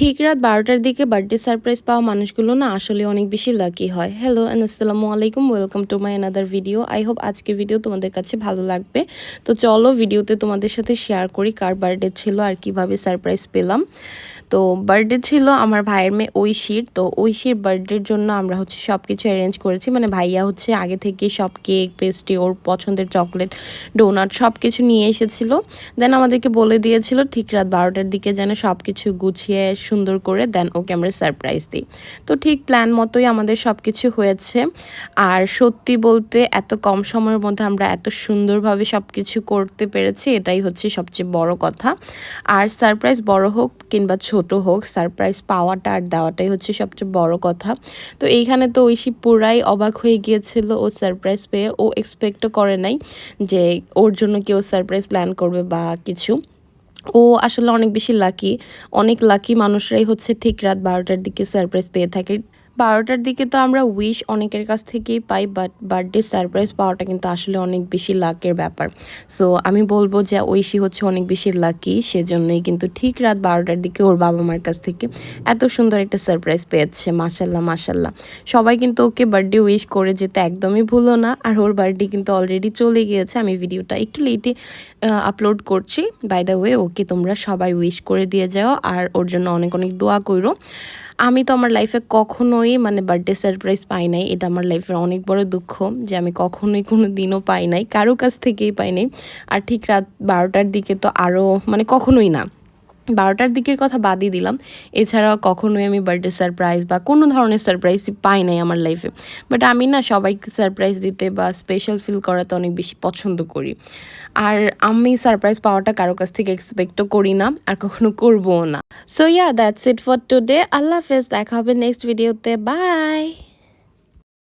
ঠিক রাত ১২টার দিকে বার্থডে সারপ্রাইজ পাওয়া মানুষগুলো না আসলে অনেক বেশি লাকি হয়। হ্যালো অ্যান্ড আসসালামু আলাইকুম, welcome to my another video. I hope আজকের ভিডিও তোমাদের কাছে ভালো লাগবে। তো চলো ভিডিওতে তোমাদের সাথে শেয়ার করি কার বার্থডে ছিল আর কিভাবে সারপ্রাইজ পেলাম। তো বার্থডে ছিল আমার ভাইয়ের মেয়ে ঐশীর। তো ঐশীর বার্থডের জন্য আমরা হচ্ছে সব কিছু অ্যারেঞ্জ করেছি, মানে ভাইয়া হচ্ছে আগে থেকে সব কেক, পেস্ট্রি, ওর পছন্দের চকলেট, ডোনাট সব কিছু নিয়ে এসেছিলো। দেন আমাদেরকে বলে দিয়েছিল ঠিক রাত ১২টার দিকে যেন সব কিছু গুছিয়ে সুন্দর করে দেন ওকে আমরা সারপ্রাইজ দিই। তো ঠিক প্ল্যান মতোই আমাদের সব কিছু হয়েছে। আর সত্যি বলতে এত কম সময়ের মধ্যে আমরা এত সুন্দরভাবে সব কিছু করতে পেরেছি, এটাই হচ্ছে সবচেয়ে বড় কথা। আর সারপ্রাইজ বড় হোক কিংবা ছোট হোক, সারপ্রাইজ পাওয়াটা আর দেওয়াটাই হচ্ছে সবচেয়ে বড় কথা। তো এইখানে তো ঐশী পুরাই অবাক হয়ে গিয়েছিল ও সারপ্রাইজ পেয়ে। ও এক্সপেক্টও করে নাই যে ওর জন্য কেউ সারপ্রাইজ প্ল্যান করবে বা কিছু। ও আসলে অনেক বেশি লাকি। অনেক লাকি মানুষরাই হচ্ছে ঠিক রাত ১২টার দিকে সারপ্রাইজ পেয়ে থাকে। ১২টার দিকে তো আমরা উইশ অনেকের কাছ থেকেই পাই, বাট বার্থডে সারপ্রাইজ পাওয়াটা কিন্তু আসলে অনেক বেশি লাকের ব্যাপার। সো আমি বলব যে ঐশী হচ্ছে অনেক বেশি লাকি, সেজন্যই কিন্তু ঠিক রাত ১২টার দিকে ওর বাবা-মার কাছ থেকে এত সুন্দর একটা সারপ্রাইজ পেয়েছে। মাশাআল্লাহ, মাশাআল্লাহ। সবাই কিন্তু ওকে বার্থডে উইশ করে যেতে একদমই ভুলো না। আর ওর বার্থডে কিন্তু অলরেডি চলে গিয়েছে। আমি ভিডিওটা একটু লেটে আপলোড করছি। বাই দ্য ওয়ে, ওকে তোমরা সবাই উইশ করে দিয়ে যাও আর ওর জন্য অনেক অনেক দোয়া কইরো। আমি তো আমার লাইফে কখনোই মানে বার্থডে সারপ্রাইজ পাই নাই। এটা আমার লাইফের অনেক বড় দুঃখ যে আমি কখনোই কোনো দিনও পাই নাই, কারো কাছ থেকেই পাই নাই। আর ঠিক রাত ১২টার দিকে তো আরও মানে কখনোই না। ১২টার দিকের কথা বাদই দিলাম। এছাড়া কখনোই আমি বার্থডে সারপ্রাইজ বা কোনো ধরনের সারপ্রাইজই পাই নাই আমার লাইফে। বাট আমি না সবাইকে সারপ্রাইজ দিতে বা স্পেশাল ফিল করাতে অনেক বেশি পছন্দ করি। আর আমি সারপ্রাইজ পাওয়াটা কারো কাছ থেকে এক্সপেক্টও করি না আর কখনো করবও না। So yeah, that's it for today. আল্লাহ হাফেজ, দেখা হবে নেক্সট ভিডিওতে। বাই।